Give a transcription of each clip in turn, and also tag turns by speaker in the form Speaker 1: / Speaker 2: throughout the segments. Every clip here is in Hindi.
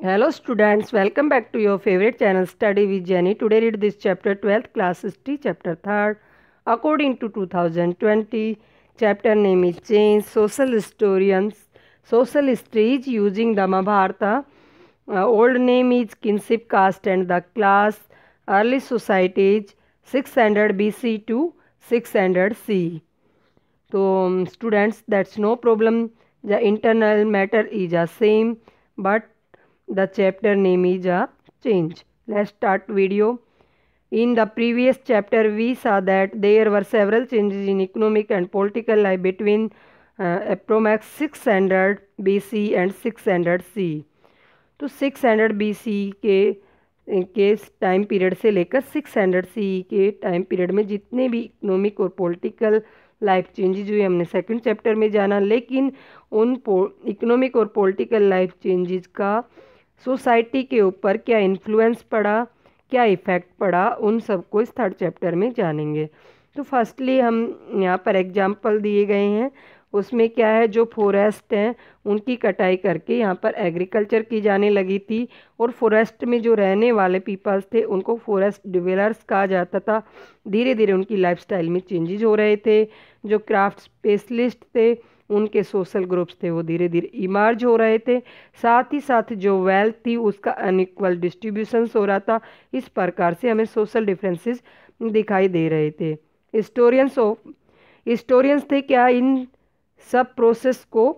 Speaker 1: Hello students, welcome back to your favorite channel Study with Jenny. Today read this chapter 12th class history chapter 3rd according to 2020. Chapter name is change. Social history is using the Mahabharata. Old name is kinship caste and the class. Early societies 600 BC to 600 CE. So students, that's no problem. The internal matter is the same, but the chapter name is a change. Let's start video. In the previous chapter, we saw that there were several changes in economic and political life between approx 600 BC and 600 CE. तो 600 BC के टाइम पीरियड से लेकर 600 CE के टाइम पीरियड में जितने भी इकोनॉमिक और पॉलिटिकल लाइफ चेंजेज हुए हमने सेकंड चैप्टर में जाना, लेकिन उन इकोनॉमिक और पॉलिटिकल लाइफ चेंजेस का सोसाइटी के ऊपर क्या इन्फ्लुएंस पड़ा, क्या इफ़ेक्ट पड़ा, उन सबको इस थर्ड चैप्टर में जानेंगे। तो फर्स्टली हम यहाँ पर एग्जाम्पल दिए गए हैं, उसमें क्या है, जो फॉरेस्ट हैं उनकी कटाई करके यहाँ पर एग्रीकल्चर की जाने लगी थी और फॉरेस्ट में जो रहने वाले पीपल्स थे उनको फॉरेस्ट डिवेलर्स कहा जाता था। धीरे धीरे उनकी लाइफस्टाइल में चेंजेस हो रहे थे। जो क्राफ्ट स्पेशलिस्ट थे उनके सोशल ग्रुप्स थे वो धीरे धीरे इमर्ज हो रहे थे। साथ ही साथ जो वेल्थ थी उसका अनइक्वल डिस्ट्रीब्यूशंस हो रहा था। इस प्रकार से हमें सोशल डिफरेंसेस दिखाई दे रहे थे। हिस्टोरियंस थे क्या इन सब प्रोसेस को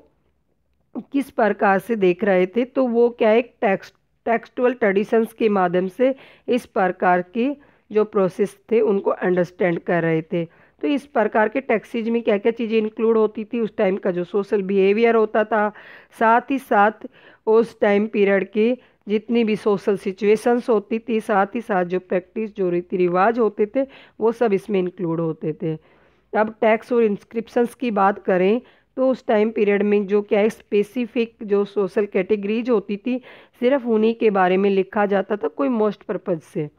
Speaker 1: किस प्रकार से देख रहे थे, तो वो क्या एक टेक्सटुअल ट्रेडिशंस के माध्यम से इस प्रकार के जो प्रोसेस थे उनको अंडरस्टैंड कर रहे थे। तो इस प्रकार के टैक्सीज में क्या क्या चीज़ें इंक्लूड होती थी, उस टाइम का जो सोशल बिहेवियर होता था, साथ ही साथ उस टाइम पीरियड के जितनी भी सोशल सिचुएशंस होती थी, साथ ही साथ जो प्रैक्टिस जो रीति रिवाज होते थे वो सब इसमें इंक्लूड होते थे। अब टैक्स और इंस्क्रिप्शंस की बात करें तो उस टाइम पीरियड में जो क्या स्पेसिफिक जो सोशल कैटेगरीज होती थी सिर्फ उन्हीं के बारे में लिखा जाता था कोई मोस्ट पर्पज से।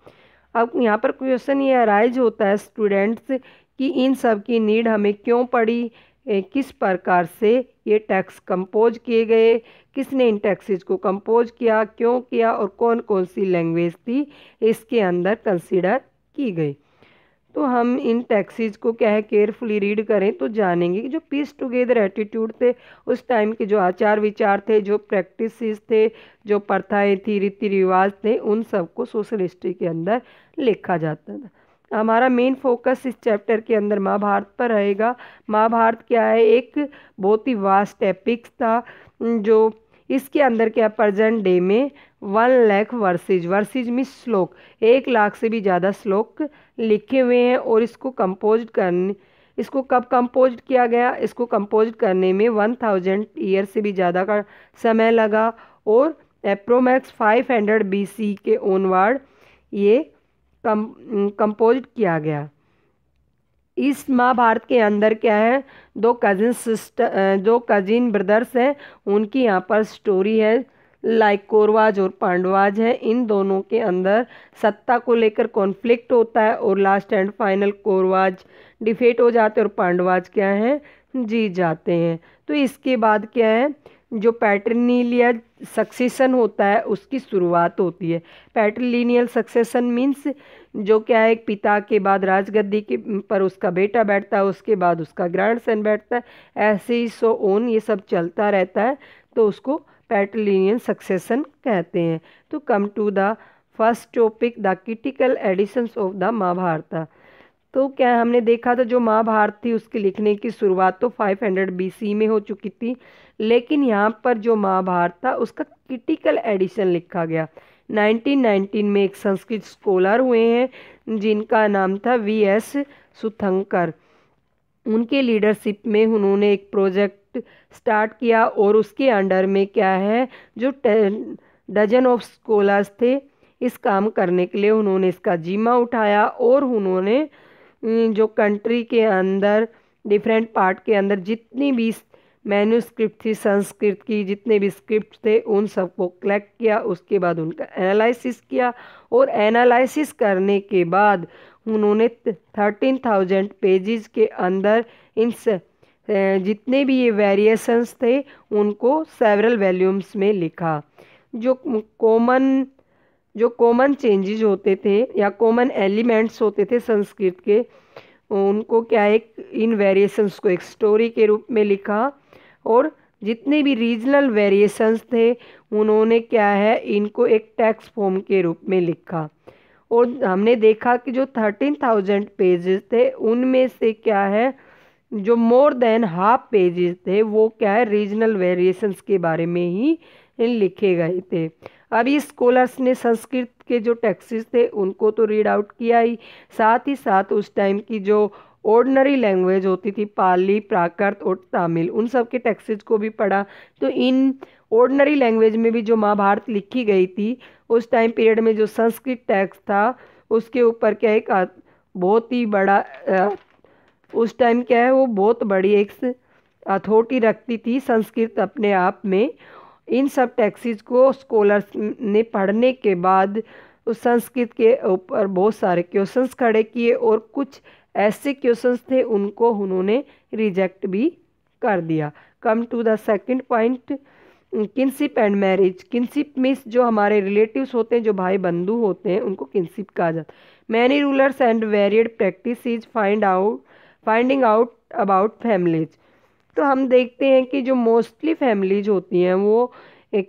Speaker 1: अब यहाँ पर क्वेश्चन ये अराइज होता है स्टूडेंट्स कि इन सब की नीड हमें क्यों पड़ी, किस प्रकार से ये टैक्स कंपोज किए गए, किसने इन टैक्सेस को कंपोज किया, क्यों किया और कौन कौन सी लैंग्वेज थी इसके अंदर कंसीडर की गई। तो हम इन टैक्सीज को क्या है केयरफुली रीड करें तो जानेंगे कि जो पीस टुगेदर एटीट्यूड थे उस टाइम के जो आचार विचार थे, जो प्रैक्टिसेस थे, जो प्रथाएं थी, रीति रिवाज थे, उन सबको सोशल हिस्ट्री के अंदर लिखा जाता था। हमारा मेन फोकस इस चैप्टर के अंदर महाभारत पर रहेगा। महाभारत क्या है, एक बहुत ही वास्ट एपिक्स था जो इसके अंदर क्या प्रेजेंट डे में 1 लाख वर्सेज में श्लोक, 1 लाख से भी ज़्यादा श्लोक लिखे हुए हैं। और इसको कब कंपोज किया गया, इसको कंपोज करने में 1000 ईयर से भी ज़्यादा का समय लगा और अप्रोमैक्स 500 BC के ओनवर्ड ये कंपोज किया गया। इस महाभारत के अंदर क्या है, दो कजिन ब्रदर्स हैं, उनकी यहाँ पर स्टोरी है। लाइक कौरवाज और पांडवाज हैं, इन दोनों के अंदर सत्ता को लेकर कॉन्फ्लिक्ट होता है और last and final Kauravas defeat हो जाते हैं और पांडवाज क्या हैं जीत जाते हैं। तो इसके बाद क्या है, जो पैट्रिलिनियल सक्सेशन होता है उसकी शुरुआत होती है। पैट्रिलिनियल सक्सेशन मीन्स जो क्या है एक पिता के बाद राजगद्दी के पर उसका बेटा बैठता है, उसके बाद उसका ग्रैंडसन बैठता है, ऐसे ही सो ऑन ये सब चलता रहता है, तो उसको पैट्रिलिनियल सक्सेशन कहते हैं। तो come to the first topic, the critical editions of the Mahabharata. तो क्या हमने देखा था जो महाभारत थी उसके लिखने की शुरुआत तो 500 BC में हो चुकी थी, लेकिन यहाँ पर जो महाभारत था उसका क्रिटिकल एडिशन लिखा गया 1919 में। एक संस्कृत स्कॉलर हुए हैं जिनका नाम था VS सुथंकर। उनके लीडरशिप में उन्होंने एक प्रोजेक्ट स्टार्ट किया और उसके अंडर में क्या है जो डजन ऑफ स्कॉलर्स थे इस काम करने के लिए उन्होंने इसका जिम्मा उठाया और उन्होंने जो कंट्री के अंदर डिफरेंट पार्ट के अंदर जितनी भी मैन्यूस्क्रिप्ट थी संस्कृत की, जितने भी स्क्रिप्ट थे उन सबको कलेक्ट किया, उसके बाद उनका एनालिसिस किया और एनालिसिस करने के बाद उन्होंने 13,000 पेजेस के अंदर इन जितने भी ये वेरिएशंस थे उनको सेवरल वॉल्यूम्स में लिखा। जो कॉमन जो कॉमन चेंजेस होते थे या कॉमन एलिमेंट्स होते थे संस्कृत के, उनको क्या एक इन वेरिएशंस को एक स्टोरी के रूप में लिखा, और जितने भी रीजनल वेरिएशंस थे उन्होंने क्या है इनको एक टेक्स्ट फॉर्म के रूप में लिखा। और हमने देखा कि जो 13,000 पेजेस थे उनमें से क्या है जो मोर देन हाफ पेजेस थे वो क्या है रीजनल वेरिएशंस के बारे में ही लिखे गए थे। अभी स्कॉलर्स ने संस्कृत के जो टेक्स्ट्स थे उनको तो रीड आउट किया ही साथ उस टाइम की जो ऑर्डिनरी लैंग्वेज होती थी पाली, प्राकृत और तमिल, उन सब के टेक्स्ट्स को भी पढ़ा। तो इन ऑर्डिनरी लैंग्वेज में भी जो महाभारत लिखी गई थी उस टाइम पीरियड में जो संस्कृत टेक्स्ट था उसके ऊपर क्या एक बहुत ही बड़ा उस टाइम क्या है वो बहुत बड़ी एक अथॉरिटी रखती थी संस्कृत अपने आप में। इन सब टेक्स्ट्स को स्कॉलर्स ने पढ़ने के बाद उस संस्कृत के ऊपर बहुत सारे क्वेश्चंस खड़े किए और कुछ ऐसे क्वेश्चंस थे उनको उन्होंने रिजेक्ट भी कर दिया। Come to the second point, kinship and marriage. Kinship means जो हमारे रिलेटिव्स होते हैं, जो भाई बंधु होते हैं, उनको किनशिप कहा जाता है। Many rulers and varied practice is finding out about families. तो हम देखते हैं कि जो मोस्टली फैमिलीज होती हैं वो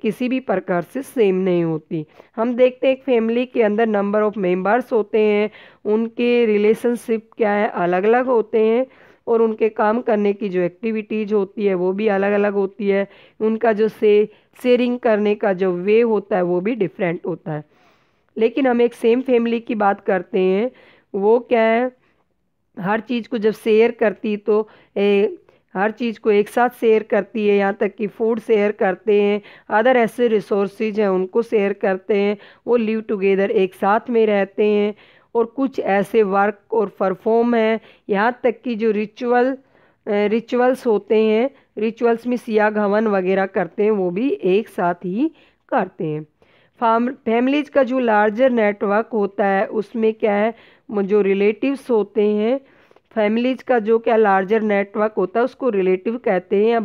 Speaker 1: किसी भी प्रकार से सेम नहीं होती। हम देखते हैं एक फैमिली के अंदर नंबर ऑफ मेंबर्स होते हैं, उनके रिलेशनशिप क्या है अलग अलग होते हैं, और उनके काम करने की जो एक्टिविटीज़ होती है वो भी अलग अलग होती है। उनका जो शेयरिंग करने का जो वे होता है वो भी डिफरेंट होता है। लेकिन हम एक सेम फैमिली की बात करते हैं, वो क्या है हर चीज़ को जब शेयर करती तो हर चीज़ को एक साथ शेयर करती है, यहाँ तक कि फूड शेयर करते हैं, अदर ऐसे रिसोर्सेज हैं उनको शेयर करते हैं, वो लिव टुगेदर एक साथ में रहते हैं। और कुछ ऐसे वर्क और परफॉर्म हैं, यहाँ तक कि जो रिचुअल्स होते हैं, रिचुअल्स में सियाग हवन वगैरह करते हैं वो भी एक साथ ही करते हैं। फैमिलीज का जो लार्जर नेटवर्क होता है उसमें क्या है जो रिलेटिव्स होते हैं, फैमिलीज का जो क्या लार्जर नेटवर्क होता है उसको रिलेटिव कहते हैं या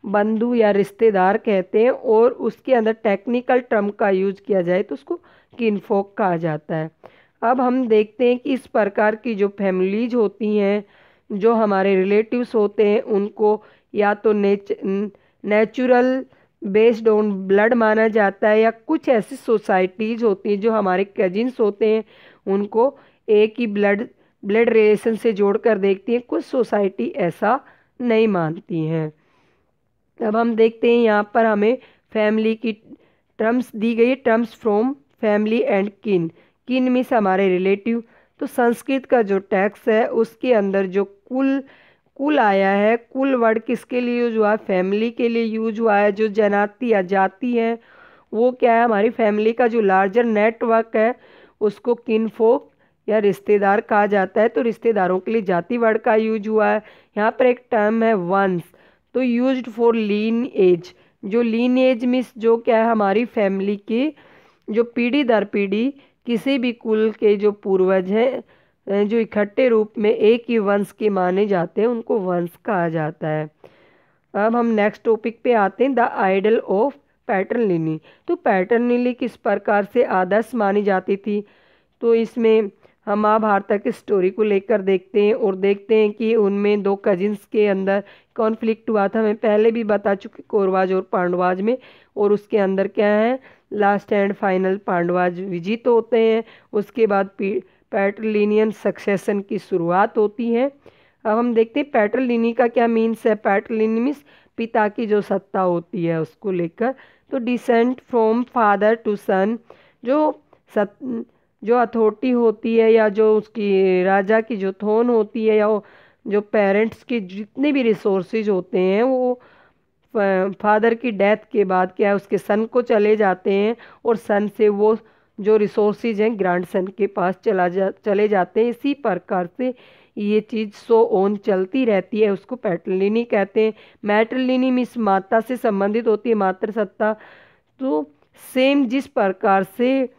Speaker 1: बंधु या रिश्तेदार कहते हैं, और उसके अंदर टेक्निकल टर्म का यूज किया जाए तो उसको किनफोक कहा जाता है। अब हम देखते हैं कि इस प्रकार की जो फैमिलीज होती हैं, जो हमारे रिलेटिव्स होते हैं, उनको या तो नेचुरल बेस्ड ऑन ब्लड माना जाता है, या कुछ ऐसी सोसाइटीज़ होती हैं जो हमारे कजिन्स होते हैं उनको एक ही ब्लड रिलेशन से जोड़कर देखती हैं, कुछ सोसाइटी ऐसा नहीं मानती हैं। अब हम देखते हैं यहाँ पर हमें फैमिली की टर्म्स दी गई, टर्म्स फ्रॉम फैमिली एंड किन मीन्स हमारे रिलेटिव। तो संस्कृत का जो टेक्स्ट है उसके अंदर जो कुल आया है, कुल वर्ड किसके लिए यूज हुआ है, फैमिली के लिए यूज हुआ है। जो जनाती या जाति है वो क्या है हमारी फैमिली का जो लार्जर नेटवर्क है उसको किनफोक या रिश्तेदार कहा जाता है। तो रिश्तेदारों के लिए जाति वर्ड का यूज हुआ है। यहाँ पर एक टर्म है वंश, तो यूज्ड फॉर लीन एज। जो लीन एज मीन्स जो क्या है हमारी फैमिली की जो पीढ़ी दर पीढ़ी किसी भी कुल के जो पूर्वज हैं जो इकट्ठे रूप में एक ही वंश के माने जाते हैं उनको वंश कहा जाता है। अब हम नेक्स्ट टॉपिक पे आते हैं, द आइडल ऑफ पैटर्नलिनी। तो पैटर्नलिनी किस प्रकार से आदर्श मानी जाती थी, तो इसमें हम महाभारत की स्टोरी को लेकर देखते हैं और देखते हैं कि उनमें दो कजिन्स के अंदर कॉन्फ्लिक्ट हुआ था। मैं पहले भी बता चुकी कौरवाज और पांडवाज में, और उसके अंदर क्या है लास्ट एंड फाइनल पांडवाज विजित होते हैं। उसके बाद पैटर्नलिनियन सक्सेशन की शुरुआत होती है। अब हम देखते हैं पैटर्नलिनी का क्या मीन्स है। पैटर्नलिनी मीन्स पिता की जो सत्ता होती है उसको लेकर। तो डिसेंट फ्रॉम फादर टू सन, जो अथॉरिटी होती है या जो उसकी राजा की जो थ्रोन होती है या जो पेरेंट्स के जितने भी रिसोर्सेज होते हैं वो फादर की डेथ के बाद क्या है उसके सन को चले जाते हैं, और सन से वो जो रिसोर्सेज हैं ग्रैंड सन के पास चले जाते हैं। इसी प्रकार से ये चीज़ सो ऑन चलती रहती है, उसको पैटर्नलिनी कहते हैं। मैटर्नलिनी मीन्स माता से संबंधित होती है, मातृसत्ता। तो सेम जिस प्रकार से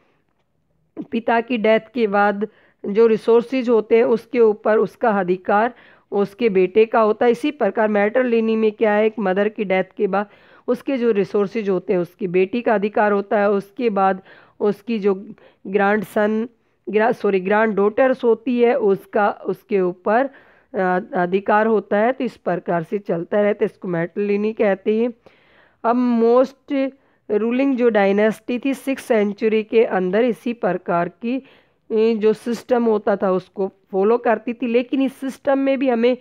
Speaker 1: पिता की डेथ के बाद जो रिसोर्सेज होते हैं उसके ऊपर उसका अधिकार उसके बेटे का होता है, इसी प्रकार मैटर्नलिनी में क्या है एक मदर की डेथ के बाद उसके जो रिसोर्सेज होते हैं उसकी बेटी का अधिकार होता है, उसके बाद उसकी जो ग्रैंड डॉटर्स होती है उसका उसके ऊपर अधिकार होता है। तो इस प्रकार से चलता रहता है, इसको मैट्रिलिनी कहते हैं। अब मोस्ट रूलिंग जो डायनेस्टी थी 6th सेंचुरी के अंदर इसी प्रकार की जो सिस्टम होता था उसको फॉलो करती थी, लेकिन इस सिस्टम में भी हमें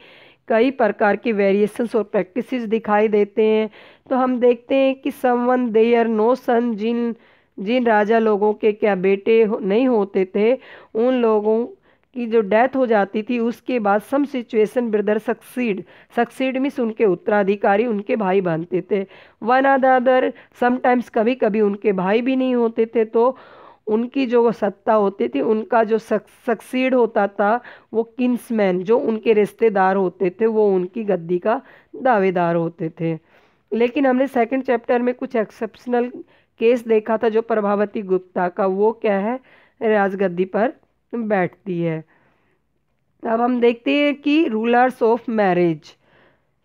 Speaker 1: कई प्रकार के वेरिएशंस और प्रैक्टिसेस दिखाई देते हैं। तो हम देखते हैं कि समवन देयर नो सन, जिन जिन राजा लोगों के क्या बेटे नहीं होते थे, उन लोगों की जो डेथ हो जाती थी उसके बाद some situation brother succeed means उनके उत्तराधिकारी उनके भाई बनते थे। वन अदर समटाइम्स कभी कभी उनके भाई भी नहीं होते थे, तो उनकी जो सत्ता होती थी उनका जो सक्सीड होता था वो किन्समैन जो उनके रिश्तेदार होते थे वो उनकी गद्दी का दावेदार होते थे। लेकिन हमने 2nd चैप्टर में कुछ एक्सेप्शनल केस देखा था, जो प्रभावती गुप्ता का, वो क्या है, राजगद्दी पर बैठती है। अब हम देखते हैं कि रूलर्स ऑफ मैरिज।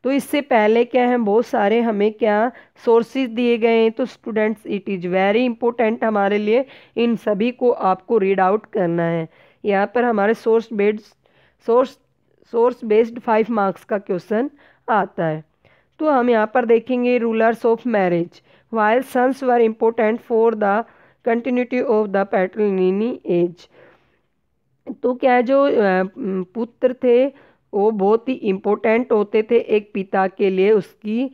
Speaker 1: तो इससे पहले क्या है, बहुत सारे हमें क्या सोर्सेज दिए गए हैं। तो students it is very important हमारे लिए, इन सभी को आपको रीड आउट करना है। यहाँ पर हमारे सोर्स बेस्ड 5 मार्क्स का क्वेश्चन आता है। तो हम यहाँ पर देखेंगे rulers of marriage. While sons were important for the continuity of the patrilineage. तो क्या है, जो पुत्र थे वो बहुत ही इम्पोर्टेंट होते थे एक पिता के लिए, उसकी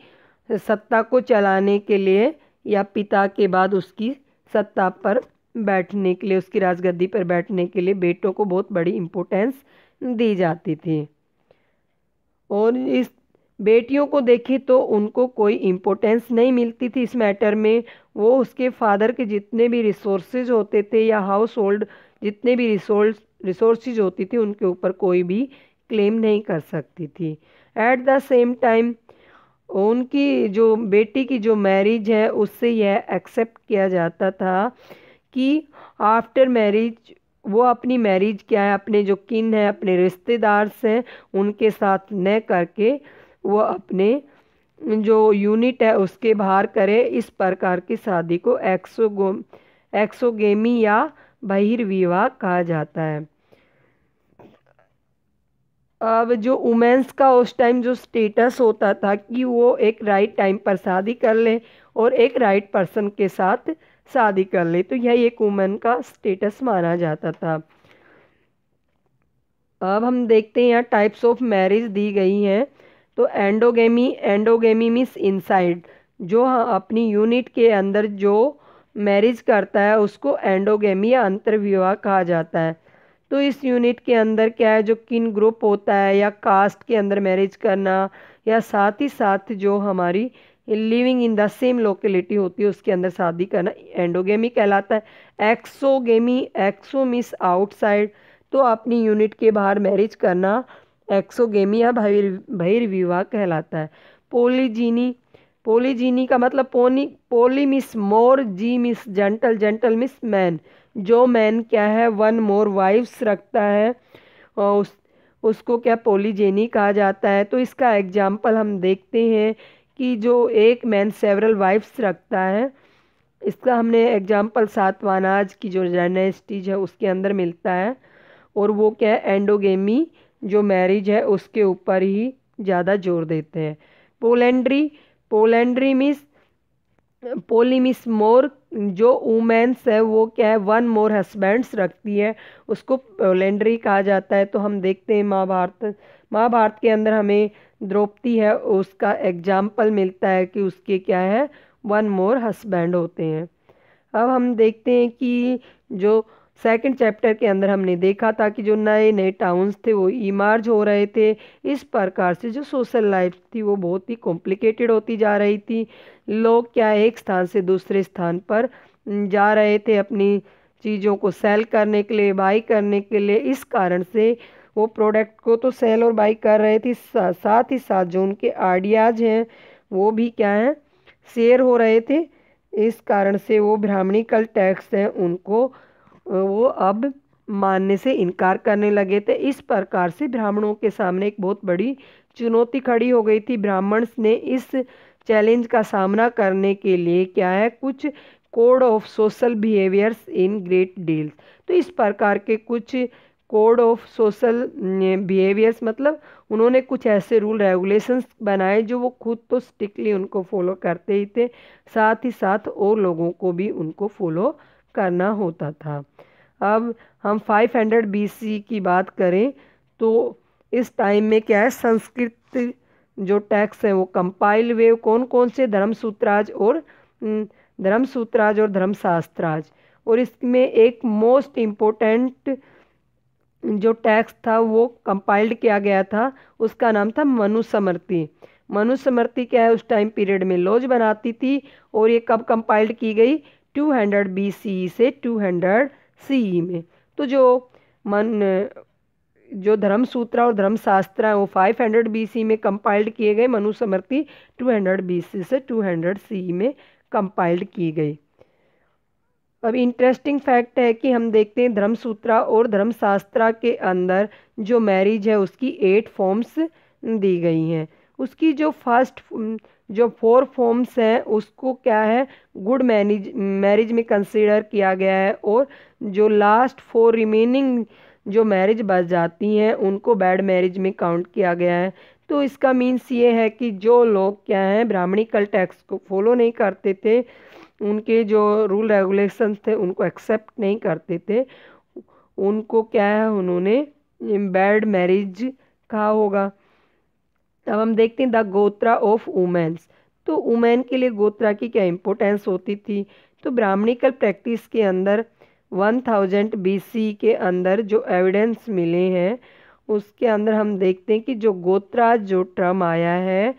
Speaker 1: सत्ता को चलाने के लिए, या पिता के बाद उसकी सत्ता पर बैठने के लिए, उसकी राजगद्दी पर बैठने के लिए बेटों को बहुत बड़ी इम्पोर्टेंस दी जाती थी। और इस बेटियों को देखें तो उनको कोई इम्पोर्टेंस नहीं मिलती थी इस मैटर में। वो उसके फादर के जितने भी रिसोर्सेज होते थे या हाउस होल्ड जितने भी रिसोर्सेज होती थी उनके ऊपर कोई भी क्लेम नहीं कर सकती थी। एट द सेम टाइम उनकी जो बेटी की जो मैरिज है उससे यह एक्सेप्ट किया जाता था कि आफ्टर मैरिज वो अपनी मैरिज क्या है, अपने जो किन है, अपने रिश्तेदार हैं उनके साथ न करके वो अपने जो यूनिट है उसके बाहर करे। इस प्रकार की शादी को एक्सोगेमी या बहिर्विवाह कहा जाता है। अब जो वुमेन्स का उस टाइम जो स्टेटस होता था कि वो एक राइट टाइम पर शादी कर ले और एक राइट पर्सन के साथ शादी कर ले, तो यह एक वुमेन का स्टेटस माना जाता था। अब हम देखते हैं यहाँ टाइप्स ऑफ मैरिज दी गई हैं। तो एंडोगेमी मीन्स इनसाइड, जो अपनी यूनिट के अंदर जो मैरिज करता है उसको एंडोगेमी या अंतर्विवाह कहा जाता है। तो इस यूनिट के अंदर क्या है, जो किन ग्रुप होता है या कास्ट के अंदर मैरिज करना, या साथ ही साथ जो हमारी living in the same locality होती है उसके अंदर शादी करना एंडोगेमी कहलाता है। एक्सो मीन्स आउटसाइड, तो अपनी यूनिट के बाहर मैरिज करना एक्सोगेमी या बहिर्विवाह कहलाता है। पोलीजीनी का मतलब पोली मिस मोर, जी मिस जेंटल मिस मैन, जो मैन क्या है 1 मोर वाइफ्स रखता है और उसको क्या पोलीजेनी कहा जाता है। तो इसका एग्जाम्पल हम देखते हैं कि जो एक मैन सेवरल वाइफ्स रखता है, इसका हमने एग्जाम्पल सातवानाज की जो डायनेस्टीज है उसके अंदर मिलता है। और वो क्या है, एंडोगेमी जो मैरिज है उसके ऊपर ही ज़्यादा जोर देते हैं। पोलेंड्री मीन्स पोलीमिस मोर, जो वुमेन्स है वो क्या है 1 मोर हस्बैंड्स रखती है, उसको पोलेंड्री कहा जाता है। तो हम देखते हैं महाभारत के अंदर हमें द्रौपदी है उसका एग्जाम्पल मिलता है कि उसके क्या है 1 मोर हस्बैंड होते हैं। अब हम देखते हैं कि जो 2nd चैप्टर के अंदर हमने देखा था कि जो नए नए टाउन्स थे वो इमर्ज हो रहे थे। इस प्रकार से जो सोशल लाइफ थी वो बहुत ही कॉम्प्लिकेटेड होती जा रही थी। लोग क्या एक स्थान से दूसरे स्थान पर जा रहे थे अपनी चीज़ों को सेल करने के लिए, बाई करने के लिए। इस कारण से वो प्रोडक्ट को तो सेल और बाई कर रहे थे, साथ ही साथ जो उनके आइडियाज़ हैं वो भी क्या है शेयर हो रहे थे। इस कारण से वो ब्राह्मणिकल टैक्स हैं उनको वो अब मानने से इनकार करने लगे थे। इस प्रकार से ब्राह्मणों के सामने एक बहुत बड़ी चुनौती खड़ी हो गई थी। ब्राह्मण्स ने इस चैलेंज का सामना करने के लिए क्या है, कुछ code of social behaviours in great deals. तो इस प्रकार के कुछ कोड ऑफ सोशल बिहेवियर्स मतलब उन्होंने कुछ ऐसे रूल रेगुलेशंस बनाए जो वो खुद तो स्ट्रिक्टली उनको फॉलो करते ही थे, साथ ही साथ और लोगों को भी उनको फॉलो करना होता था। अब हम 500 BC की बात करें तो इस टाइम में क्या है, संस्कृत जो टेक्स्ट है वो कंपाइल हुए कौन कौन से, धर्मसूत्राज और धर्मशास्त्राज। और इसमें एक मोस्ट इम्पोर्टेंट जो टेक्स्ट था वो कंपाइल्ड किया गया था, उसका नाम था मनुस्मृति। मनुस्मृति क्या है, उस टाइम पीरियड में लॉज बनाती थी और ये कब कंपाइल्ड की गई, 200 BCE से 200 CE में। तो जो धर्मसूत्र और धर्मशास्त्र हैं वो 500 BC में कंपाइल्ड किए गए, मनुस्मृति 200 BC से 200 CE में कंपाइल्ड की गई। अब इंटरेस्टिंग फैक्ट है कि हम देखते हैं धर्मसूत्र और धर्मशास्त्र के अंदर जो मैरिज है उसकी 8 फॉर्म्स दी गई हैं। उसकी जो 4 फॉर्म्स हैं उसको क्या है, गुड मैरिज में कंसीडर किया गया है, और जो लास्ट 4 रिमेनिंग जो मैरिज बच जाती हैं उनको बैड मैरिज में काउंट किया गया है। तो इसका मीन्स ये है कि जो लोग क्या हैं ब्राह्मणिकल टेक्स्ट को फॉलो नहीं करते थे, उनके जो रूल रेगुलेशंस थे उनको एक्सेप्ट नहीं करते थे, उनको क्या है उन्होंने बैड मैरिज कहा होगा। अब हम देखते हैं द गोत्रा ऑफ वुमेन्स। तो वुमेन के लिए गोत्रा की क्या इम्पोर्टेंस होती थी, तो ब्राह्मणिकल प्रैक्टिस के अंदर 1000 BC के अंदर जो एविडेंस मिले हैं उसके अंदर हम देखते हैं कि जो गोत्राज जो टर्म आया है,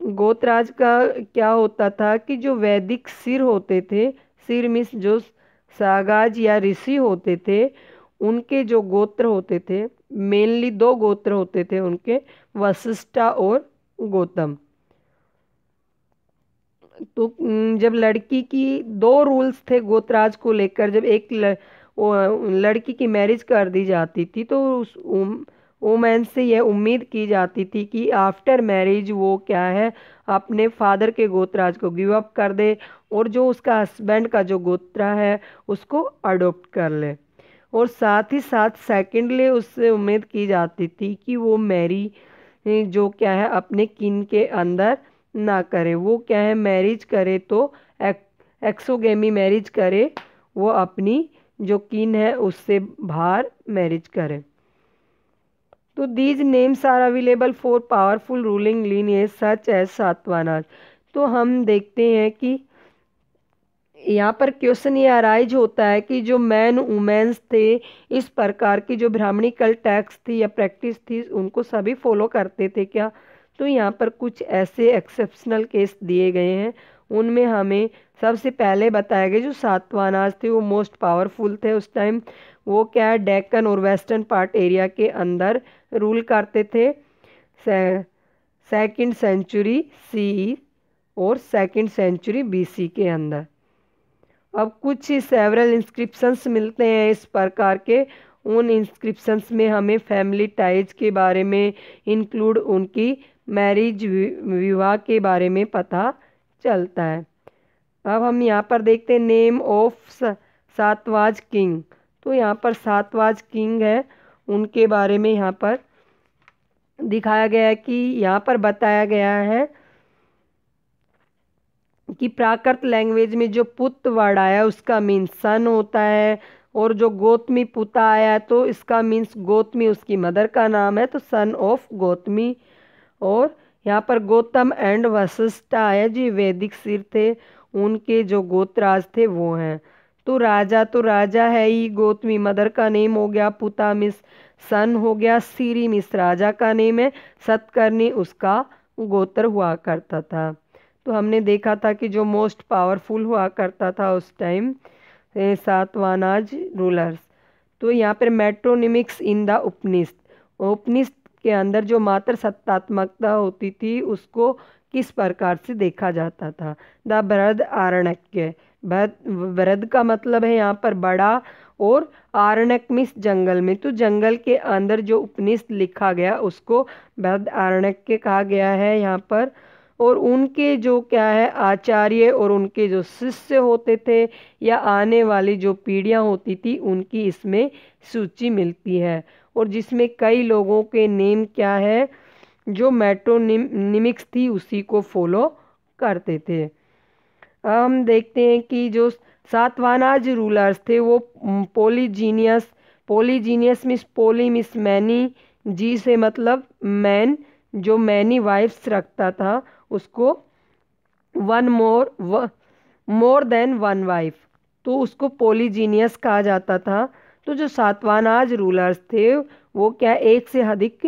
Speaker 1: गोत्राज का क्या होता था कि जो वैदिक सिर होते थे, सिर मीन्स जो सागाज या ऋषि होते थे, उनके जो गोत्र होते थे, मेनली 2 गोत्र होते थे उनके, वशिष्ठा और गौतम। तो जब लड़की की 2 रूल्स थे गोत्राज को लेकर, जब एक लड़की की मैरिज कर दी जाती थी तो उस वुमेन से यह उम्मीद की जाती थी कि आफ्टर मैरिज वो क्या है अपने फादर के गोत्राज को गिव अप कर दे और जो उसका हस्बैंड का जो गोत्रा है उसको अडॉप्ट कर ले। और साथ ही साथ सेकेंडली उससे उम्मीद की जाती थी कि वो मैरी जो क्या है अपने किन के अंदर ना करे, वो क्या है मैरिज करे तो एक्सोगेमी मैरिज करे, वो अपनी जो किन है उससे बाहर मैरिज करे। तो these names are available for powerful ruling lineage such as Satavahanas. तो हम देखते हैं कि यहाँ पर क्वेश्चन ये अराइज होता है कि जो मैन वुमेन्स थे इस प्रकार की जो ब्राह्मणिकल टैक्स थी या प्रैक्टिस थी उनको सभी फॉलो करते थे क्या। तो यहाँ पर कुछ ऐसे एक्सेप्शनल केस दिए गए हैं, उनमें हमें सबसे पहले बताया गया जो सातवाहनाज थे वो मोस्ट पावरफुल थे उस टाइम, वो क्या है डेक्कन और वेस्टर्न पार्ट एरिया के अंदर रूल करते थे 2nd सेंचुरी CE और 2nd सेंचुरी BC के अंदर। अब कुछ सेवरल इंस्क्रिप्शंस मिलते हैं इस प्रकार के, उन इंस्क्रिप्शंस में हमें फैमिली टाइज के बारे में इंक्लूड उनकी मैरिज विवाह के बारे में पता चलता है। अब हम यहाँ पर देखते हैं नेम ऑफ सातवाज किंग। तो यहाँ पर सातवाज किंग है उनके बारे में यहाँ पर दिखाया गया है कि यहाँ पर बताया गया है कि प्राकृत लैंग्वेज में जो पुत वर्ड आया उसका मीन्स सन होता है, और जो गौतमी पुता आया तो इसका मीन्स गौतमी उसकी मदर का नाम है तो सन ऑफ गौतमी। और यहाँ पर गौतम एंड वशिष्ठा आया जी वैदिक सिर थे, उनके जो गोत्राज थे वो हैं। तो राजा है ही, गौतमी मदर का नेम हो गया, पुता मिस सन हो गया, सीरी मिस राजा का नेम है, सतकर्णी उसका गोत्र हुआ करता था। तो हमने देखा था कि जो मोस्ट पावरफुल हुआ करता था उस टाइम सातवाहनाज रूलर्स। तो यहाँ पर मेट्रोनिमिक्स इन द उपनिषद के अंदर जो मात्र सत्तात्मकता होती थी उसको किस प्रकार से देखा जाता था। द बृहद आरण्यक, बृहद का मतलब है यहाँ पर बड़ा और आरण्यक मीन्स जंगल में, तो जंगल के अंदर जो उपनिषद लिखा गया उसको बृहद आरण्यक कहा गया है यहाँ पर। और उनके जो क्या है आचार्य और उनके जो शिष्य होते थे या आने वाली जो पीढ़ियां होती थी उनकी इसमें सूची मिलती है, और जिसमें कई लोगों के नेम क्या है जो मेट्रोनिमिक्स थी उसी को फॉलो करते थे। अब हम देखते हैं कि जो सातवानाज रूलर्स थे वो पोलीजीनियस, पोलीजीनियस मीन्स पोली मीन्स मैनी, जी से मतलब मैन, जो मैनी वाइफ्स रखता था उसको one more than one wife, तो उसको पोलीजीनियस कहा जाता था। तो जो सातवानाज रूलर्स थे वो क्या एक से अधिक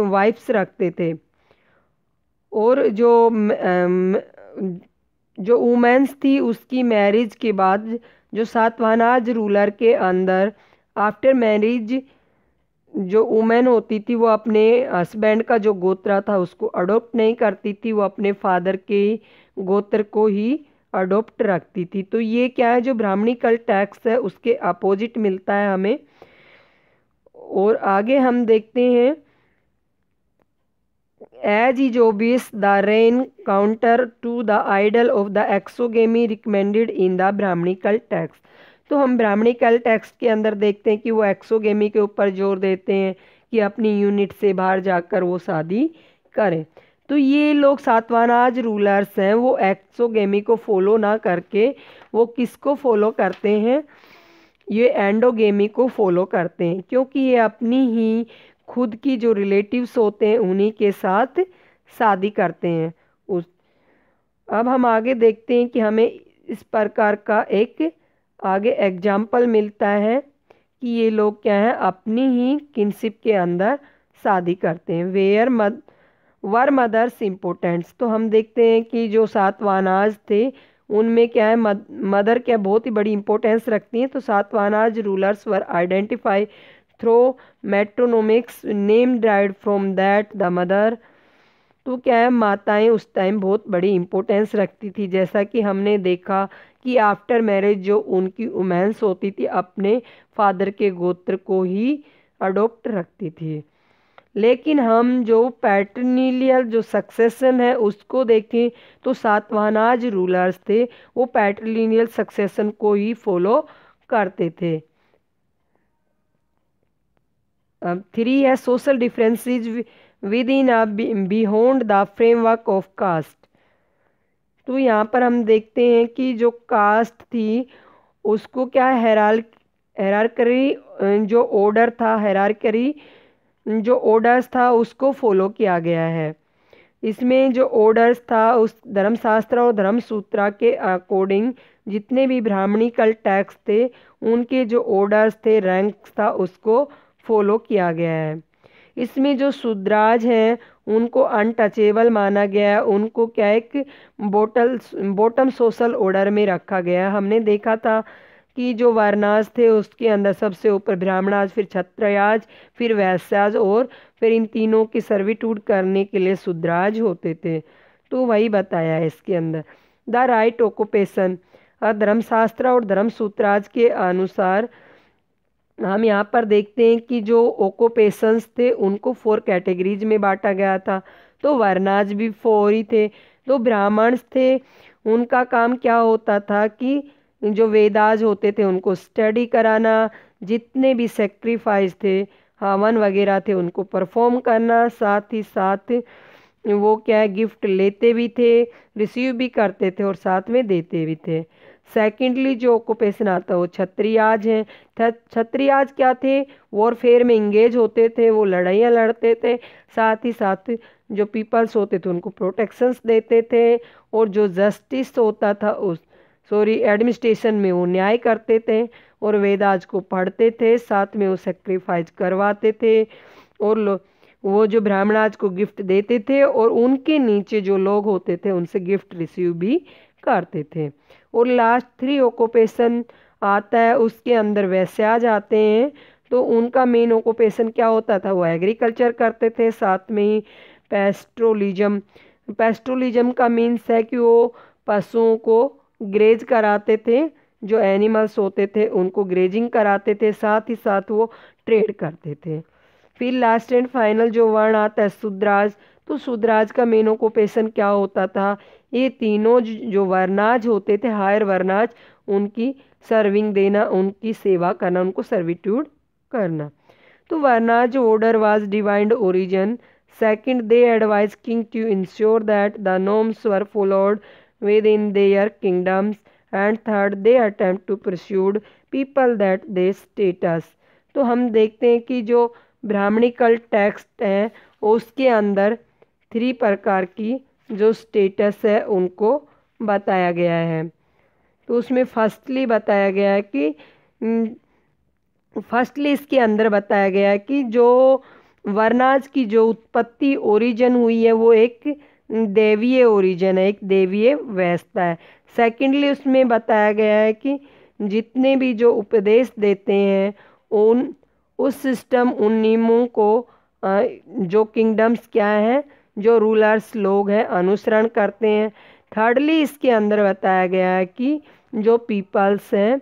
Speaker 1: वाइफ्स रखते थे, और जो वुमेन्स थी उसकी मैरिज के बाद जो सातवानाज रूलर के अंदर आफ्टर मैरिज जो वुमेन होती थी वो अपने हस्बैंड का जो गोत्र था उसको अडॉप्ट नहीं करती थी, वो अपने फादर के गोत्र को ही अडॉप्ट रखती थी। तो ये क्या है जो ब्राह्मणिकल टैक्स है उसके अपोजिट मिलता है हमें। और आगे हम देखते हैं as is obvious the rain counter to the ideal of the exogamy recommended in the Brahmanical texts. तो हम ब्राह्मणिकल टैक्स के अंदर देखते हैं कि वो एक्सोगेमी के ऊपर जोर देते हैं कि अपनी यूनिट से बाहर जाकर वो शादी करें। तो ये लोग सातवानाज रूलर्स हैं वो एक्सोगेमी को फॉलो ना करके वो किसको फॉलो करते हैं, ये एंडोगेमी को फॉलो करते हैं, क्योंकि ये अपनी ही खुद की जो रिलेटिव्स होते हैं उन्हीं के साथ शादी करते हैं। उस अब हम आगे देखते हैं कि हमें इस प्रकार का एक आगे एग्जाम्पल मिलता है कि ये लोग क्या है अपनी ही किनशिप के अंदर शादी करते हैं। वर मदर्स इम्पोर्टेंट्स, तो हम देखते हैं कि जो सातवानाज थे उनमें क्या है मदर क्या बहुत ही बड़ी इंपॉर्टेंस रखती हैं। तो Satavahanas rulers were identify through metronymics name derived from that the mother. तो क्या है माताएं उस टाइम बहुत बड़ी इंपॉर्टेंस रखती थी, जैसा कि हमने देखा कि आफ्टर मैरिज जो उनकी वुमेन्स होती थी अपने फादर के गोत्र को ही अडॉप्ट रखती थी। लेकिन हम जो पैट्रिलिनियल जो सक्सेशन है उसको देखें तो सातवानाज रूलर्स थे वो पैट्रिलिनियल सक्सेशन को ही फॉलो करते थे। अब 3 है social differences within beyond the framework of caste. तो यहाँ पर हम देखते हैं कि जो कास्ट थी उसको क्या हेरारकरी जो ऑर्डर था, हेरारकरी जो ऑर्डर्स था उसको फॉलो किया गया है। इसमें जो ऑर्डर्स था उस धर्मशास्त्र और धर्मसूत्रा के अकॉर्डिंग जितने भी ब्राह्मणिकल टैक्स थे उनके जो ऑर्डर्स थे रैंक्स था उसको फॉलो किया गया है। इसमें जो शूद्राज हैं उनको अनटचेबल माना गया है, उनको क्या एक बॉटम सोशल ऑर्डर में रखा गया है। हमने देखा था कि जो वर्णाज थे उसके अंदर सबसे ऊपर ब्राह्मणाज, फिर क्षत्रियाज, फिर वैश्याज और फिर इन तीनों की सर्विट्यूड करने के लिए शूद्राज होते थे। तो वही बताया है इसके अंदर। द राइट ऑक्यूपेशन, धर्मशास्त्र और धर्मसूत्राज के अनुसार हम यहाँ पर देखते हैं कि जो ऑक्यूपेशंस थे उनको 4 कैटेगरीज में बांटा गया था। तो वर्णाज भी 4 ही थे। तो ब्राह्मण्स थे उनका काम क्या होता था कि जो वेदाज होते थे उनको स्टडी कराना, जितने भी सेक्रीफाइस थे हवन वगैरह थे उनको परफॉर्म करना, साथ ही साथ वो क्या है गिफ्ट लेते भी थे, रिसीव भी करते थे और साथ में देते भी थे। सेकेंडली जो ऑक्यूपेशन आता है वो क्षत्रियाज हैं। क्षत्रियाज क्या थे, वॉरफेयर में इंगेज होते थे, वो लड़ाइयाँ लड़ते थे, साथ ही साथ जो पीपल्स होते थे उनको प्रोटेक्शंस देते थे, और जो जस्टिस होता था उस एडमिनिस्ट्रेशन में वो न्याय करते थे, और वेदाज को पढ़ते थे, साथ में वो सेक्रीफाइस करवाते थे, और वो जो ब्राह्मणाज को गिफ्ट देते थे और उनके नीचे जो लोग होते थे उनसे गिफ्ट रिसीव भी करते थे। और लास्ट 3 ऑक्यूपेशन आता है उसके अंदर वैश्याज आते हैं। तो उनका मेन ऑक्यूपेशन क्या होता था, वो एग्रीकल्चर करते थे, साथ में ही पेस्ट्रोलिज्म। पेस्ट्रोलिज्म का मीन्स है कि वो पशुओं को ग्रेज कराते थे, जो एनिमल्स होते थे उनको ग्रेजिंग कराते थे, साथ ही साथ वो ट्रेड करते थे। फिर लास्ट एंड फाइनल जो वर्ण आता है शूद्राज। तो शूद्राज का मेन ऑक्यूपेशन क्या होता था, ये तीनों जो वर्णाज होते थे, हायर वर्णाज, उनकी सर्विंग देना, उनकी सेवा करना, उनको सर्विट्यूड करना। तो varnas order was divine origin. Second, they advise king to ensure that the norms were followed within their kingdoms. And third, they attempt to persuade people that they status. तो हम देखते हैं कि जो ब्राह्मणिकल टेक्स्ट हैं उसके अंदर 3 प्रकार की जो स्टेटस है उनको बताया गया है। तो उसमें फर्स्टली बताया गया है कि फर्स्टली इसके अंदर बताया गया है कि जो वर्णाज की जो उत्पत्ति ओरिजिन हुई है वो एक देवीय ओरिजिन है, एक देवीय व्यवस्था है। सेकेंडली उसमें बताया गया है कि जितने भी जो उपदेश देते हैं उन उस सिस्टम, उन नियमों को जो किंगडम्स क्या हैं, जो रूलर्स लोग हैं, अनुसरण करते हैं। थर्डली इसके अंदर बताया गया है कि जो पीपल्स हैं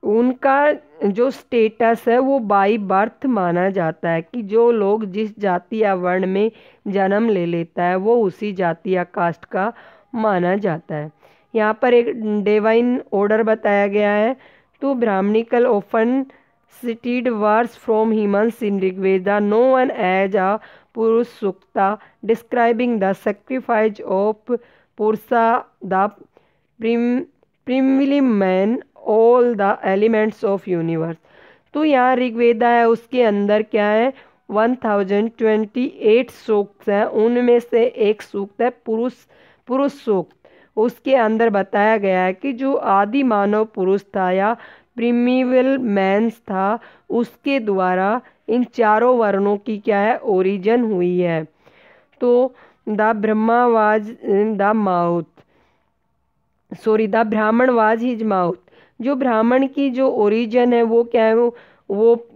Speaker 1: उनका जो स्टेटस है वो बाई बर्थ माना जाता है, कि जो लोग जिस जाति या वर्ण में जन्म ले लेता है वो उसी जाति या कास्ट का माना जाता है। यहाँ पर एक डिवाइन ऑर्डर बताया गया है। तो Brahmanical often cited verse from Himans in Rigveda, known as a Purush Sukta, describing the sacrifice of Purusha, the primeval man, all the elements of universe। तो यहाँ ऋग्वेदा है, उसके अंदर क्या है 1028 सूक्त हैं, उनमें से एक सूक्त है पुरुष सूक्त। उसके अंदर बताया गया है कि जो आदि मानव पुरुष था या प्रीमिवल मैंस था, उसके द्वारा इन चारों वर्णों की क्या है ओरिजिन हुई है। तो the Brahma was the mouth, the ब्राह्मण वाज हिज माउथ। जो ब्राह्मण की जो ओरिजिन है वो क्या है, वो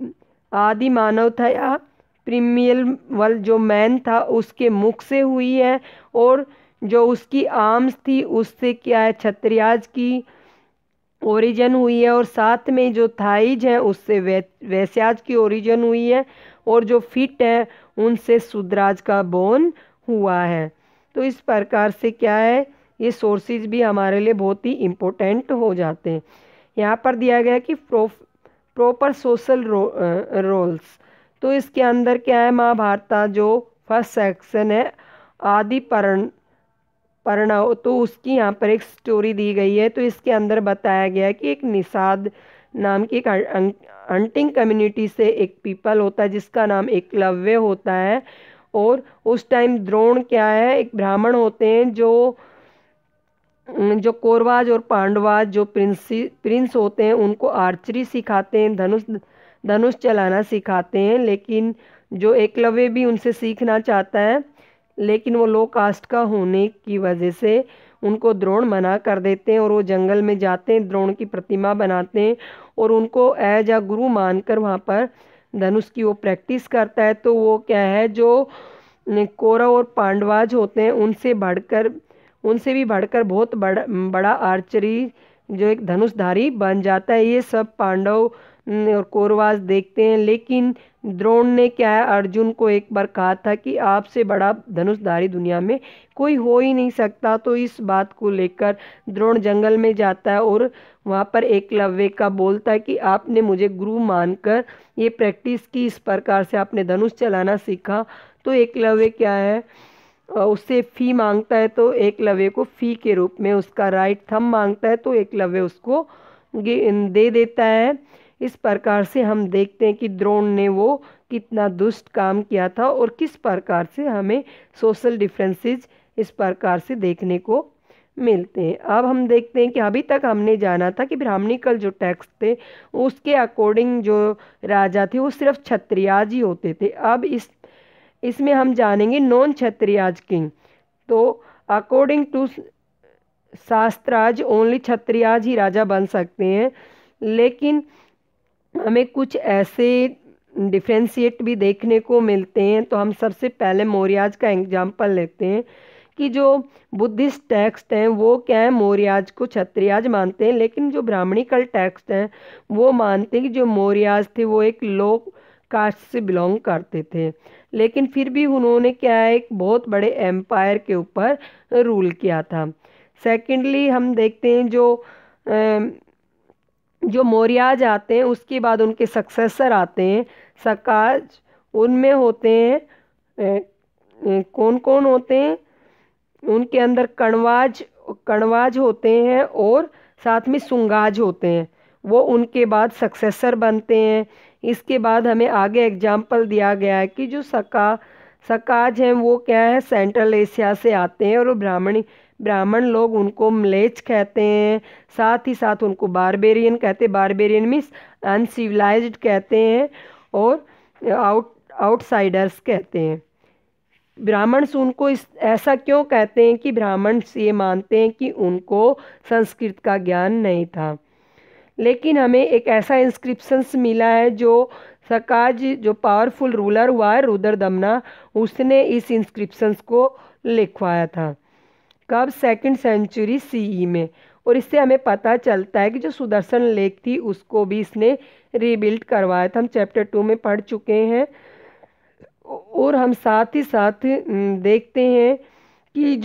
Speaker 1: आदि मानव था या प्रीमियल जो मैन था उसके मुख से हुई है, और जो उसकी आर्म्स थी उससे क्या है क्षत्रियाज की ओरिजिन हुई है, और साथ में जो थाइज हैं उससे वैश्याज की ओरिजिन हुई है, और जो फिट है उनसे शूद्राज का बोन हुआ है। तो इस प्रकार से क्या है, ये सोर्सेज भी हमारे लिए बहुत ही इम्पोर्टेंट हो जाते हैं। यहाँ पर दिया गया कि प्रॉपर सोशल रोल्स। तो इसके अंदर क्या है, महाभारत जो फर्स्ट सेक्शन है आदि परिणव, तो उसकी यहाँ पर एक स्टोरी दी गई है। तो इसके अंदर बताया गया है कि एक निषाद नाम की एक हंटिंग कम्युनिटी से एक पीपल होता है जिसका नाम एकलव्य होता है, और उस टाइम द्रोण क्या है एक ब्राह्मण होते हैं जो कौरवाज और पांडवाज जो प्रिंस होते हैं उनको आर्चरी सिखाते हैं, धनुष चलाना सिखाते हैं। लेकिन जो एकलव्य भी उनसे सीखना चाहता है, लेकिन वो लो कास्ट का होने की वजह से उनको द्रोण मना कर देते हैं, और वो जंगल में जाते हैं, द्रोण की प्रतिमा बनाते हैं और उनको एज अ गुरु मानकर वहाँ पर धनुष की वो प्रैक्टिस करता है। तो वो क्या है जो कौरव और पांडवाज होते हैं उनसे भी बढ़कर बहुत बड़ा आर्चरी जो एक धनुषधारी बन जाता है। ये सब पांडव और कौरवाज देखते हैं, लेकिन द्रोण ने क्या है अर्जुन को एक बार कहा था कि आपसे बड़ा धनुषधारी दुनिया में कोई हो ही नहीं सकता। तो इस बात को लेकर द्रोण जंगल में जाता है और वहाँ पर एकलव्य का बोलता है कि आपने मुझे गुरु मानकर ये प्रैक्टिस की, इस प्रकार से आपने धनुष चलाना सीखा। तो एकलव्य क्या है उससे फी मांगता है, तो एकलव्य को फी के रूप में उसका राइट थंब मांगता है, तो एकलव्य उसको दे देता है। इस प्रकार से हम देखते हैं कि द्रोण ने वो कितना दुष्ट काम किया था और किस प्रकार से हमें सोशल डिफरेंसेस इस प्रकार से देखने को मिलते हैं। अब हम देखते हैं कि अभी तक हमने जाना था कि ब्राह्मणिकल जो टेक्स्ट थे उसके अकॉर्डिंग जो राजा थे वो सिर्फ क्षत्रियाज ही होते थे। अब इसमें हम जानेंगे नॉन क्षत्रियाज किंग। तो अकॉर्डिंग टू शास्त्राज ओनली क्षत्रियाज ही राजा बन सकते हैं, लेकिन हमें कुछ ऐसे डिफ्रेंशिएट भी देखने को मिलते हैं। तो हम सबसे पहले मौर्याज का एग्जाम्पल लेते हैं कि जो बुद्धिस्ट टेक्स्ट हैं वो क्या है मौर्याज को क्षत्रियाज मानते हैं, लेकिन जो ब्राह्मणिकल टेक्स्ट हैं वो मानते हैं कि जो मौर्याज थे वो एक लो कास्ट से बिलोंग करते थे। लेकिन फिर भी उन्होंने क्या है, एक बहुत बड़े एम्पायर के ऊपर रूल किया था। सेकेंडली हम देखते हैं जो मौर्याज आते हैं, उसके बाद उनके सक्सेसर आते हैं सकाज। उनमें होते हैं कौन कौन होते हैं, उनके अंदर कणवाज कणवाज होते हैं और साथ में सुंगाज होते हैं, वो उनके बाद सक्सेसर बनते हैं। इसके बाद हमें आगे एग्जाम्पल दिया गया है कि जो सकाज हैं वो क्या है, सेंट्रल एशिया से आते हैं और वो ब्राह्मण लोग उनको म्लेच्छ कहते हैं, साथ ही साथ उनको बारबेरियन कहते हैं। बारबेरियन मीन्स अनसिविलाइज्ड कहते हैं और आउटसाइडर्स कहते हैं। ब्राह्मण उनको ऐसा क्यों कहते हैं कि ब्राह्मण ये मानते हैं कि उनको संस्कृत का ज्ञान नहीं था। लेकिन हमें एक ऐसा इंस्क्रिप्शंस मिला है जो सकाज जो पावरफुल रूलर हुआ है रुद्रदमना, उसने इस इंस्क्रिप्शंस को लिखवाया था। कब? 2nd सेंचुरी CE में। और इससे हमें पता चलता है कि जो सुदर्शन लेक थी उसको भी इसने रीबिल्ड करवाया था। हम चैप्टर 2 में पढ़ चुके हैं। और हम साथ ही साथ देखते हैं कि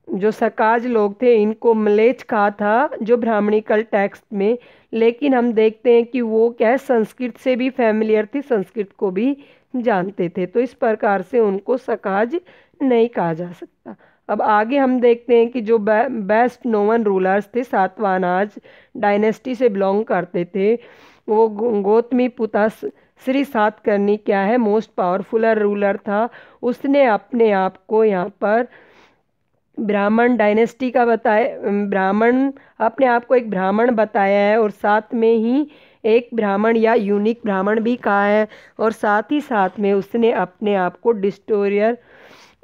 Speaker 1: जो सकाज लोग थे इनको म्लेच्छ कहा था जो ब्राह्मणिकल टेक्स्ट में। लेकिन हम देखते हैं कि वो क्या है, संस्कृत से भी फैमिलियर थी, संस्कृत को भी जानते थे, तो इस प्रकार से उनको सकाज नहीं कहा जा सकता। अब आगे हम देखते हैं कि जो बेस्ट नोवन रूलर्स थे, सातवाहनाज डायनेस्टी से बिलोंग करते थे, वो गौतमीपुत्र श्री सातकर्णी क्या है, मोस्ट पावरफुल रूलर था। उसने अपने आप को यहाँ पर ब्राह्मण डायनेस्टी का ब्राह्मण अपने आप को एक ब्राह्मण बताया है और साथ में ही एक ब्राह्मण या यूनिक ब्राह्मण भी कहा है। और साथ ही साथ में उसने अपने आप को destroyer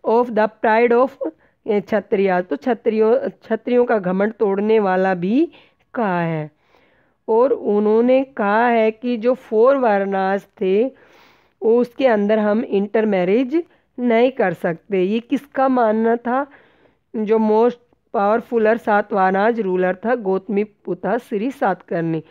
Speaker 1: of the pride of Kshatriya, तो क्षत्रियों का घमंड तोड़ने वाला भी कहा है। और उन्होंने कहा है कि जो 4 वर्णास थे उसके अंदर हम इंटर मैरिज नहीं कर सकते। ये किसका मानना था? जो मोस्ट पावरफुलर सातवाहनाज रूलर था गौतमीपुत्र श्री सातकर्णी,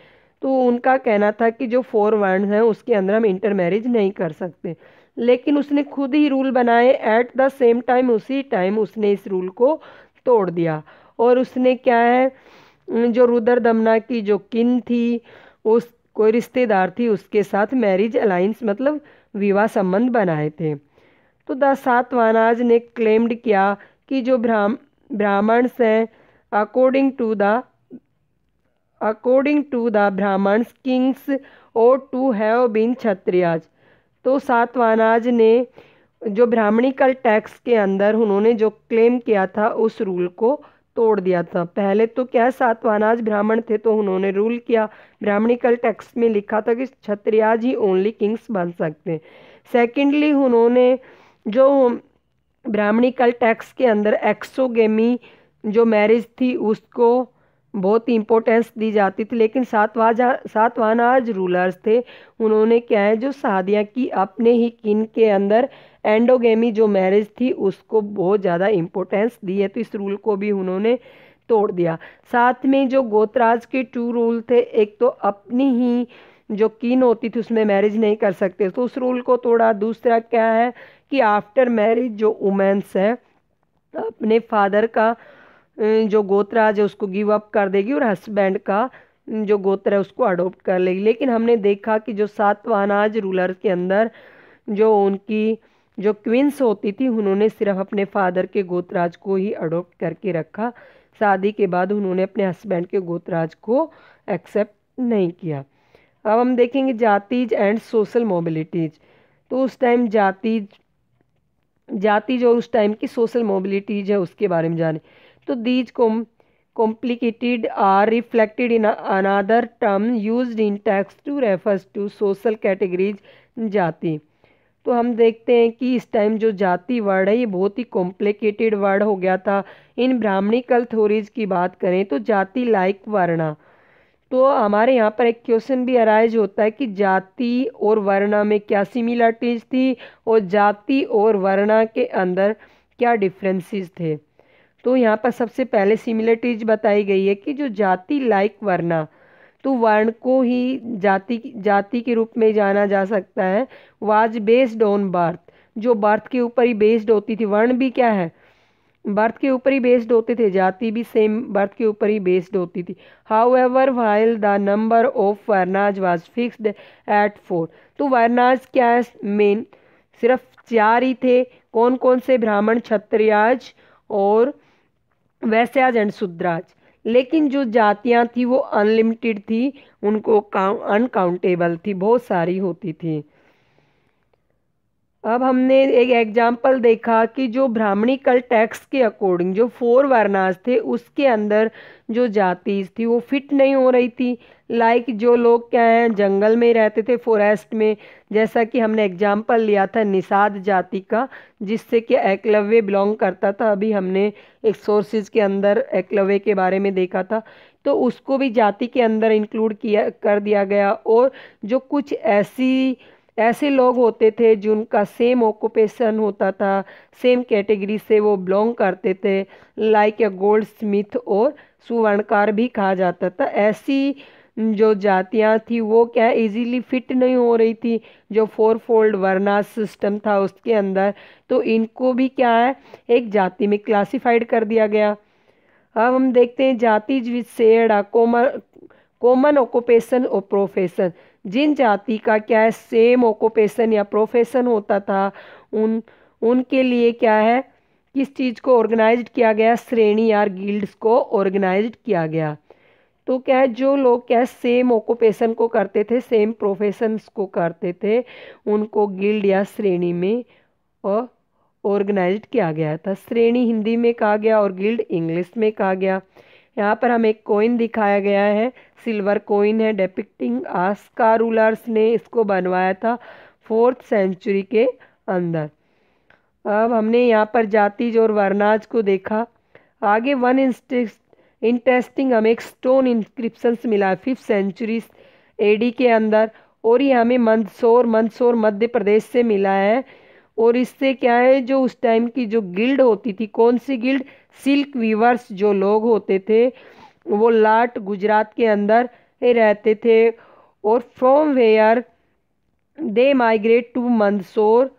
Speaker 1: तो उनका कहना था कि जो 4 वर्ण हैं उसके अंदर हम इंटर मैरिज नहीं कर सकते। लेकिन उसने खुद ही रूल बनाए, एट द सेम टाइम उसी टाइम उसने इस रूल को तोड़ दिया। और उसने क्या है, जो रुद्रदमना की जो किन थी, उस कोई रिश्तेदार थी, उसके साथ मैरिज अलाइंस मतलब विवाह संबंध बनाए थे। तो द सातवाहनाज ने क्लेम्ड किया कि जो ब्राह्मण्स हैं according to the Brahmans kings are to have been Kshatriyas. तो सातवाहनाज ने जो ब्राह्मणिकल टैक्स के अंदर उन्होंने जो क्लेम किया था उस रूल को तोड़ दिया था। पहले तो क्या सातवाहनाज ब्राह्मण थे तो उन्होंने रूल किया, ब्राह्मणिकल टैक्स में लिखा था कि क्षत्रियाज ही ओनली किंग्स बन सकते हैं। सेकेंडली उन्होंने जो ब्राह्मणिकल टैक्स के अंदर एक्सोगेमी जो मैरिज थी उसको बहुत ही इम्पोर्टेंस दी जाती थी। लेकिन सातवाहनाज रूलर्स थे, उन्होंने क्या है जो शादियाँ की अपने ही किन के अंदर एंडोगेमी जो मैरिज थी उसको बहुत ज़्यादा इम्पोर्टेंस दी है, तो इस रूल को भी उन्होंने तोड़ दिया। साथ में जो गोत्राज के 2 रूल थे, एक तो अपनी ही जो किन होती थी उसमें मैरिज नहीं कर सकते तो उस रूल को तोड़ा। दूसरा क्या है कि आफ्टर मैरिज जो वुमेन्स है अपने फादर का जो गोत्राज है उसको गिव अप कर देगी और हस्बैंड का जो गोत्र है उसको अडोप्ट कर लेगी। लेकिन हमने देखा कि जो सातवाहनाज रूलर के अंदर जो उनकी जो क्वींस होती थी उन्होंने सिर्फ अपने फादर के गोत्राज को ही अडोप्ट करके रखा, शादी के बाद उन्होंने अपने हस्बैंड के गोत्राज को एक्सेप्ट नहीं किया। अब हम देखेंगे जातीज एंड सोशल मोबिलिटीज। तो उस टाइम जाति जो उस टाइम की सोशल मोबिलिटीज है उसके बारे में जाने। तो these complicated are reflected in another term used in text to refers to social categories जाति। तो हम देखते हैं कि इस टाइम जो जाति वर्ड है ये बहुत ही कॉम्प्लिकेटेड वर्ड हो गया था। इन ब्राह्मणिकल थ्योरीज की बात करें तो जाति लाइक वर्णा, तो हमारे यहाँ पर एक क्वेश्चन भी अराइज होता है कि जाति और वर्णा में क्या सिमिलरिटीज थी और जाति और वर्णा के अंदर क्या डिफरेंसेस थे। तो यहाँ पर सबसे पहले सिमिलरिटीज बताई गई है कि जो जाति लाइक वर्णा, तो वर्ण को ही जाति के रूप में जाना जा सकता है। वाज बेस्ड ऑन बर्थ, जो बर्थ के ऊपर ही बेस्ड होती थी। वर्ण भी क्या है, बर्थ के ऊपर ही बेस्ड होते थे, जाति भी सेम बर्थ के ऊपर ही बेस्ड होती थी। However while the number of वर्नाज was fixed at 4, तो वर्नाज क्या है, मेन सिर्फ 4 ही थे। कौन कौन से, ब्राह्मण, क्षत्रियाज और वैश्याज एंड शूद्राज। लेकिन जो जातियां थी वो अनलिमिटेड थी, उनको अनकाउंटेबल थी, बहुत सारी होती थी। अब हमने एक एग्जाम्पल देखा कि जो ब्राह्मणिकल टैक्स के अकॉर्डिंग जो 4 वर्णास थे उसके अंदर जो जाति थी वो फिट नहीं हो रही थी। लाइक जो लोग क्या हैं, जंगल में रहते थे, फॉरेस्ट में, जैसा कि हमने एग्जाम्पल लिया था निषाद जाति का, जिससे कि एकलव्य बिलोंग करता था। अभी हमने एक सोर्सेज के अंदर एकलव्य के बारे में देखा था, तो उसको भी जाति के अंदर इंक्लूड किया कर दिया गया। और जो कुछ ऐसे लोग होते थे जिनका सेम ऑक्यूपेशन होता था, सेम कैटेगरी से वो बिलोंग करते थे, लाइक ए गोल्ड स्मिथ और सुवर्णकार भी कहा जाता था। ऐसी जो जातियां थी वो क्या इजीली फिट नहीं हो रही थी जो 4 फोल्ड वर्नास सिस्टम था उसके अंदर, तो इनको भी क्या है, एक जाति में क्लासिफाइड कर दिया गया। अब हम देखते हैं जाति विच शेयर्ड अ कॉमन ऑक्यूपेशन और प्रोफेशन। जिन जाति का क्या है, सेम ऑक्यूपेशन या प्रोफेशन होता था, उनके लिए क्या है, किस चीज़ को ऑर्गेनाइज्ड किया गया, श्रेणी या गिल्ड्स को ऑर्गेनाइज्ड किया गया। तो क्या है, जो लोग क्या सेम ऑक्यूपेशन को करते थे, सेम प्रोफेशंस को करते थे, उनको गिल्ड या श्रेणी में ऑर्गेनाइज्ड किया गया था। श्रेणी हिंदी में कहा गया और गिल्ड इंग्लिश में कहा गया। यहाँ पर हमें एक कॉइन दिखाया गया है, सिल्वर कॉइन है, डिपिक्टिंग आस्का रूलर्स ने इसको बनवाया था 4th सेंचुरी के अंदर। अब हमने यहाँ पर जातिज और वर्णाज को देखा। आगे वन इंटरेस्टिंग हमें एक स्टोन इंस्क्रिप्शंस मिला है 5th सेंचुरी एडी के अंदर, और ये हमें मंदसौर मध्य प्रदेश से मिला है। और इससे क्या है, जो उस टाइम की जो गिल्ड होती थी, कौन सी गिल्ड, सिल्क वीवर्स जो लोग होते थे वो लाट गुजरात के अंदर रहते थे। और from where they migrate to Mandsaur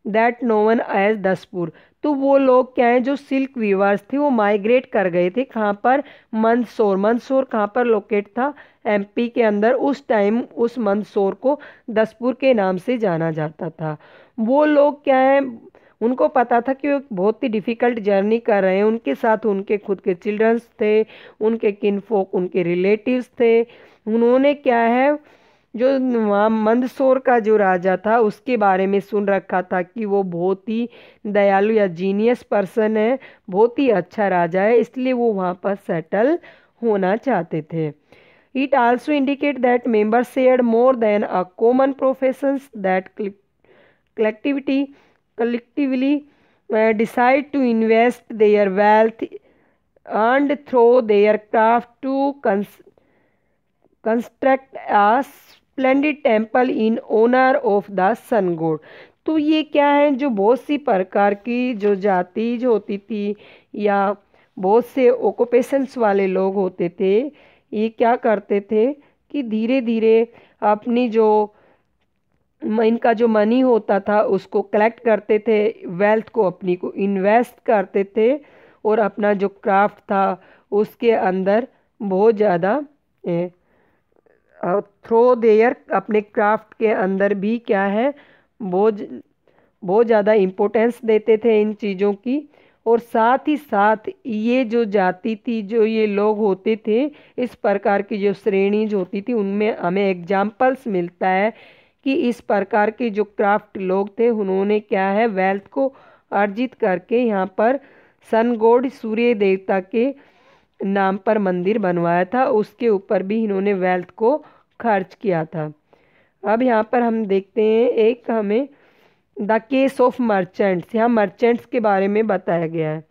Speaker 1: that known as Dasapur, तो वो लोग क्या है, जो सिल्क वीवर्स थे वो माइग्रेट कर गए थे कहाँ पर, मंदसौर कहाँ पर लोकेट था, एमपी के अंदर। उस टाइम उस मंदसौर को दसपुर के नाम से जाना जाता था। वो लोग क्या है, उनको पता था कि वो बहुत ही डिफ़िकल्ट जर्नी कर रहे हैं, उनके साथ उनके खुद के चिल्ड्रंस थे, उनके किनफोक, उनके रिलेटिव्स थे। उन्होंने क्या है, जो वहाँ मंदसौर का जो राजा था उसके बारे में सुन रखा था कि वो बहुत ही दयालु या जीनियस पर्सन है, बहुत ही अच्छा राजा है, इसलिए वो वहाँ पर सेटल होना चाहते थे। It also indicate that members shared more than a common professions that collectively decide to invest their wealth earned through their craft to construct a splendid temple in honor of the sun god। तो ये क्या है, जो बहुत सी प्रकार की जो जाति जो होती थी या बहुत से ऑक्यूपेशंस वाले लोग होते थे, ये क्या करते थे कि धीरे धीरे अपनी जो इनका जो मनी होता था उसको कलेक्ट करते थे, वेल्थ को अपनी को इन्वेस्ट करते थे, और अपना जो क्राफ्ट था उसके अंदर बहुत ज़्यादा थ्रो देयर, अपने क्राफ्ट के अंदर भी क्या है, बहुत बहुत ज़्यादा इम्पोर्टेंस देते थे इन चीज़ों की। और साथ ही साथ ये जो जाति थी, जो ये लोग होते थे, इस प्रकार की जो श्रेणीज होती थी, उनमें हमें एग्जाम्पल्स मिलता है कि इस प्रकार के जो क्राफ्ट लोग थे उन्होंने क्या है, वेल्थ को अर्जित करके यहाँ पर सन गॉड सूर्य देवता के नाम पर मंदिर बनवाया था, उसके ऊपर भी इन्होंने वेल्थ को खर्च किया था। अब यहाँ पर हम देखते हैं एक हमें द केस ऑफ मर्चेंट्स, यहाँ मर्चेंट्स के बारे में बताया गया है।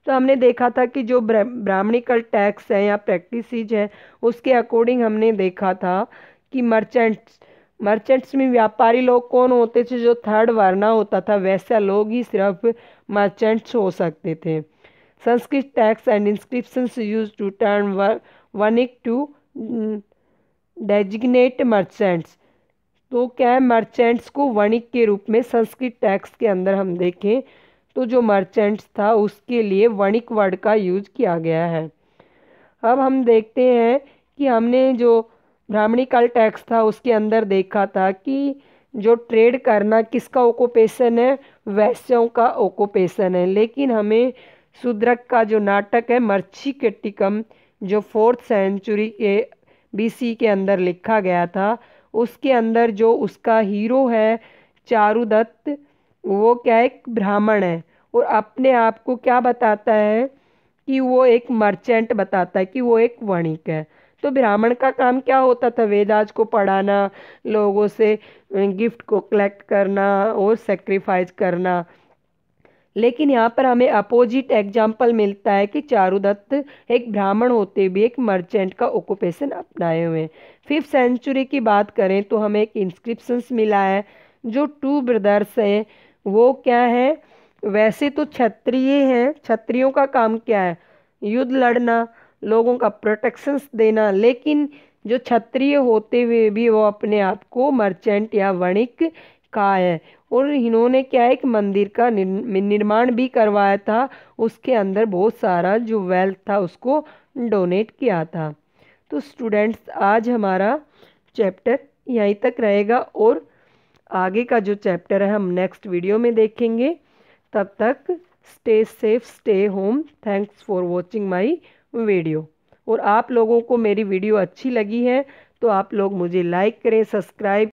Speaker 1: तो हमने देखा था कि जो ब्राह्मणिकल टैक्स है या प्रैक्टिसेज है उसके अकॉर्डिंग हमने देखा था कि मर्चेंट्स में व्यापारी लोग कौन होते थे, जो 3rd वर्ना होता था वैसा लोग ही सिर्फ मर्चेंट्स हो सकते थे। Sanskrit texts and inscriptions use to term vanik to designate merchants. तो क्या है, मर्चेंट्स को वणिक के रूप में संस्कृत टेक्स्ट के अंदर हम देखें तो जो मर्चेंट्स था उसके लिए वणिक वर्ड का यूज किया गया है। अब हम देखते हैं कि हमने जो ब्राह्मणी काल टैक्स था उसके अंदर देखा था कि जो ट्रेड करना किसका ओकुपेशन है, वैश्यों का ओकुपेशन है। लेकिन हमें शूद्रक का जो नाटक है मर्छिकेटिकम, जो 4th सेंचुरी के BC के अंदर लिखा गया था, उसके अंदर जो उसका हीरो है चारुदत्त, वो क्या एक ब्राह्मण है और अपने आप को क्या बताता है कि वो एक मर्चेंट बताता है कि वो एक वणिक है। तो ब्राह्मण का काम क्या होता था, वेदास को पढ़ाना, लोगों से गिफ्ट को कलेक्ट करना और सेक्रीफाइस करना। लेकिन यहाँ पर हमें अपोजिट एग्जाम्पल मिलता है कि चारुदत्त एक ब्राह्मण होते भी एक मर्चेंट का ऑक्यूपेशन अपनाए हुए हैं। 5th सेंचुरी की बात करें तो हमें एक इंस्क्रिप्शंस मिला है जो 2 ब्रदर्स हैं। वो क्या है, वैसे तो क्षत्रिय हैं, क्षत्रियों का काम क्या है, युद्ध लड़ना, लोगों का प्रोटेक्शंस देना। लेकिन जो क्षत्रिय होते हुए भी वो अपने आप को मर्चेंट या वणिक कहा है। और इन्होंने क्या है, एक मंदिर का निर्माण भी करवाया था, उसके अंदर बहुत सारा जो वेल्थ था उसको डोनेट किया था। तो स्टूडेंट्स आज हमारा चैप्टर यहीं तक रहेगा और आगे का जो चैप्टर है हम नेक्स्ट वीडियो में देखेंगे। तब तक stay safe, stay home. Thanks for watching my video. और आप लोगों को मेरी वीडियो अच्छी लगी है तो आप लोग मुझे लाइक करें, सब्सक्राइब